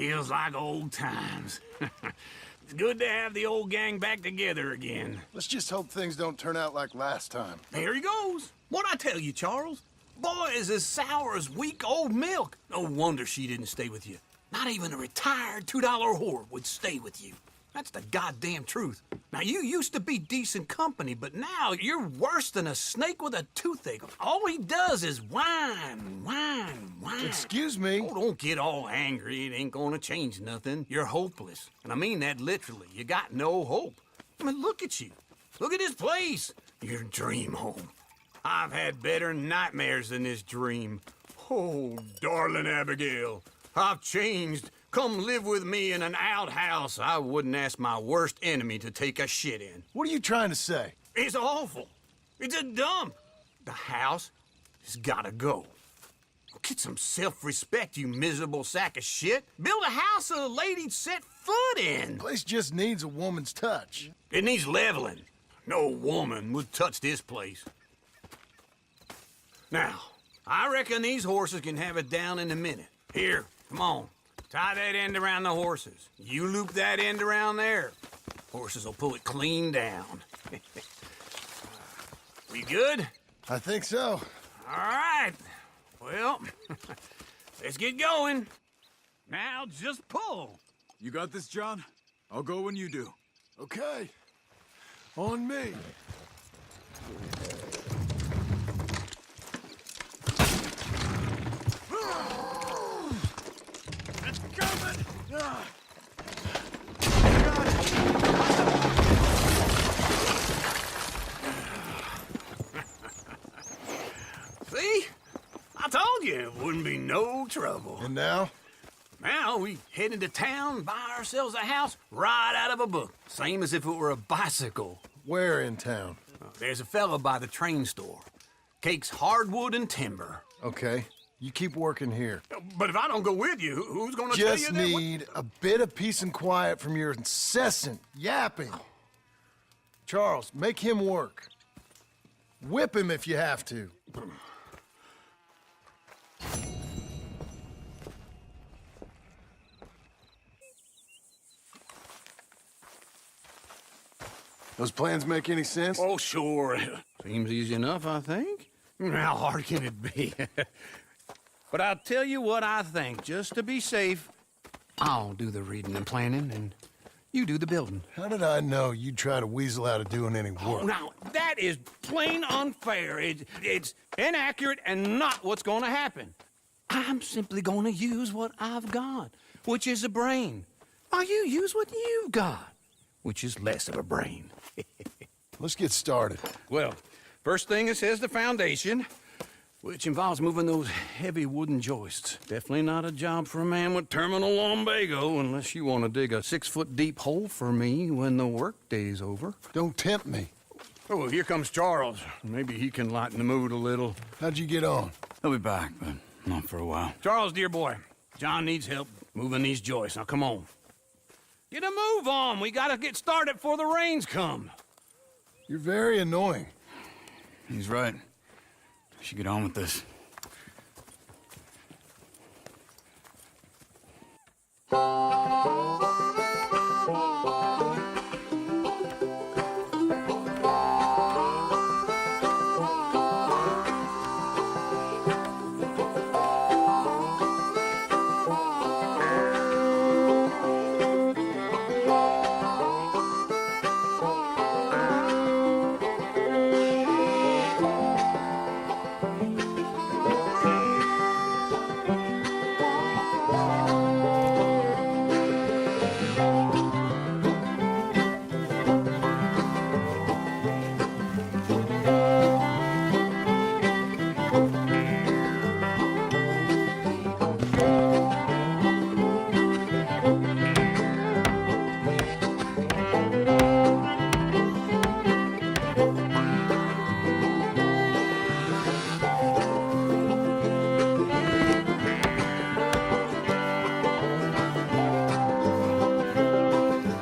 Feels like old times. It's good to have the old gang back together again. Let's just hope things don't turn out like last time. There he goes. What'd I tell you, Charles? Boy is as sour as weak old milk. No wonder she didn't stay with you. Not even a retired $2 whore would stay with you. That's the goddamn truth. Now, you used to be decent company, but now you're worse than a snake with a toothache. All he does is whine, whine, whine. Excuse me? Oh, don't get all angry. It ain't gonna change nothing. You're hopeless. And I mean that literally. You got no hope. I mean, look at you. Look at this place. Your dream home. I've had better nightmares than this dream. Oh, darling Abigail, I've changed. Come live with me in an outhouse I wouldn't ask my worst enemy to take a shit in. What are you trying to say? It's awful. It's a dump. The house has gotta go. Get some self-respect, you miserable sack of shit. Build a house a lady'd set foot in. The place just needs a woman's touch. It needs leveling. No woman would touch this place. Now, I reckon these horses can have it down in a minute. Here, come on. Tie that end around the horses. You loop that end around there. Horses will pull it clean down. We good? I think so. All right. Well, let's get going. Now just pull. You got this, John? I'll go when you do. Okay. On me. It's coming! See? I told you it wouldn't be no trouble. And now? Now we head into town, buy ourselves a house right out of a book. Same as if it were a bicycle. Where in town? There's a fella by the train store. Cakes hardwood and timber. Okay. You keep working here. But if I don't go with you, who's gonna tell you Just that? need a bit of peace and quiet from your incessant yapping. Charles, make him work. Whip him if you have to. Those plans make any sense? Oh, sure. Seems easy enough, I think. How hard can it be? But I'll tell you what I think, just to be safe. I'll do the reading and planning, and you do the building. How did I know you'd try to weasel out of doing any Oh, work? now, that is plain unfair. It's inaccurate and not what's going to happen. I'm simply going to use what I've got, which is a brain. While you use what you've got, which is less of a brain. Let's get started. Well, first thing it says the foundation, which involves moving those heavy wooden joists. Definitely not a job for a man with terminal lumbago unless you want to dig a 6-foot deep hole for me when the workday's over. Don't tempt me. Oh, well, here comes Charles. Maybe he can lighten the mood a little. How'd you get on? I'll be back, but not for a while. Charles, dear boy, John needs help moving these joists. Now, come on. Get a move on. We gotta get started before the rains come. You're very annoying. He's right. We should get on with this.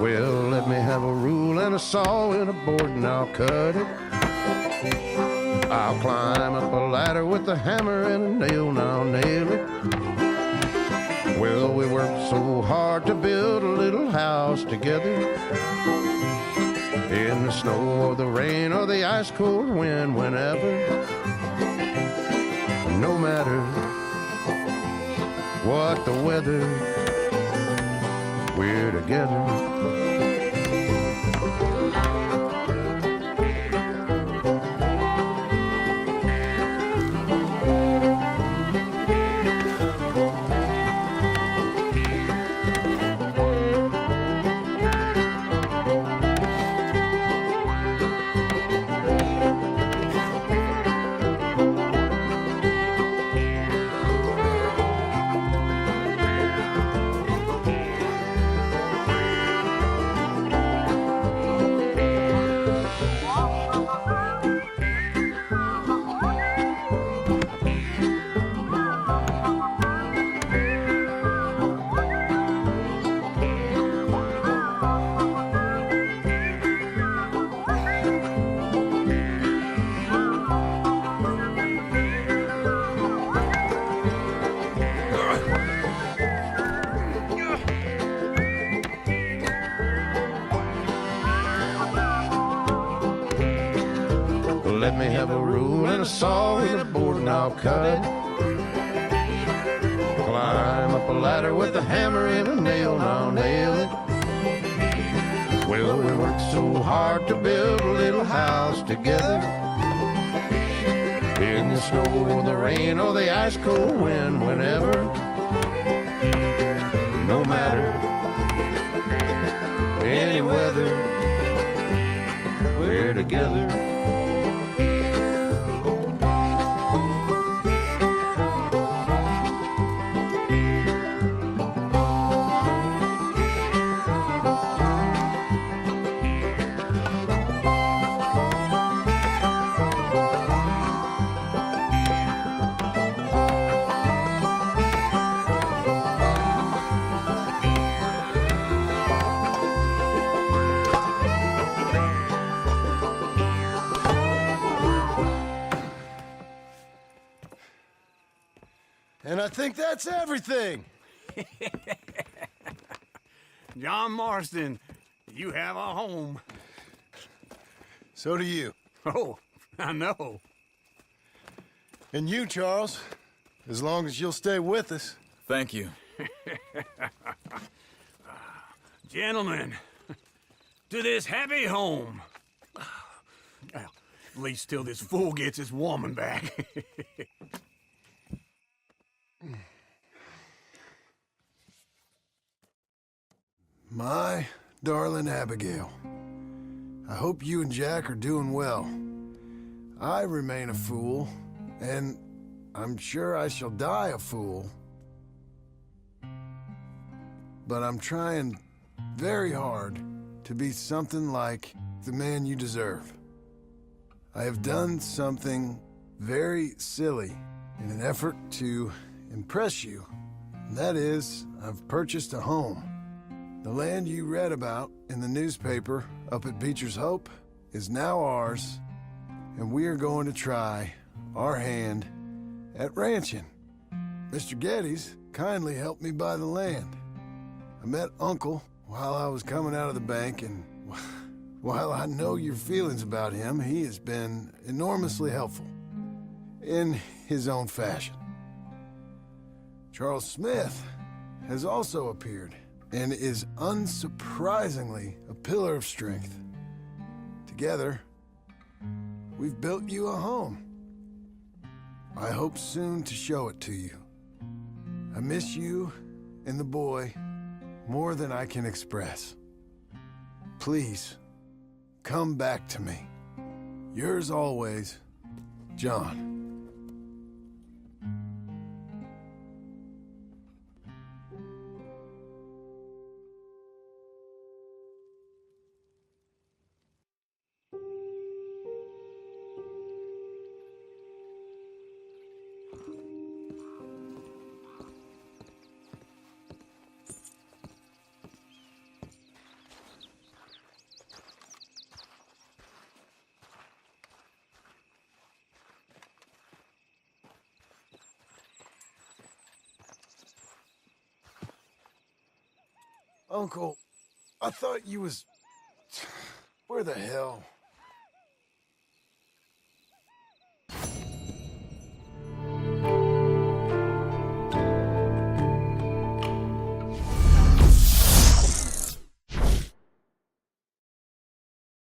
Well, let me have a rule and a saw and a board and I'll cut it. I'll climb up a ladder with a hammer and a nail and I'll nail it. Well, we worked so hard to build a little house together. In the snow or the rain or the ice cold wind, whenever. No matter what the weather, we're together. Let me have a rule and a saw and a board and I'll cut it. Climb up a ladder with a hammer and a nail and I'll nail it. Well, we worked so hard to build a little house together. In the snow or the rain or the ice cold wind, whenever. No matter any weather, we're together. And I think that's everything. John Marston, you have a home. So do you. Oh, I know. And you, Charles, as long as you'll stay with us. Thank you. Gentlemen, to this happy home. Well, at least till this fool gets his woman back. My darling Abigail, I hope you and Jack are doing well. I remain a fool, and I'm sure I shall die a fool. But I'm trying very hard to be something like the man you deserve. I have done something very silly in an effort to impress you. And that is, I've purchased a home. The land you read about in the newspaper up at Beecher's Hope is now ours, and we are going to try our hand at ranching. Mr. Geddes kindly helped me buy the land. I met Uncle while I was coming out of the bank, and while I know your feelings about him, he has been enormously helpful in his own fashion. Charles Smith has also appeared and is unsurprisingly a pillar of strength. Together, we've built you a home. I hope soon to show it to you. I miss you and the boy more than I can express. Please, come back to me. Yours always, John. Uncle, I thought you was... Where the hell?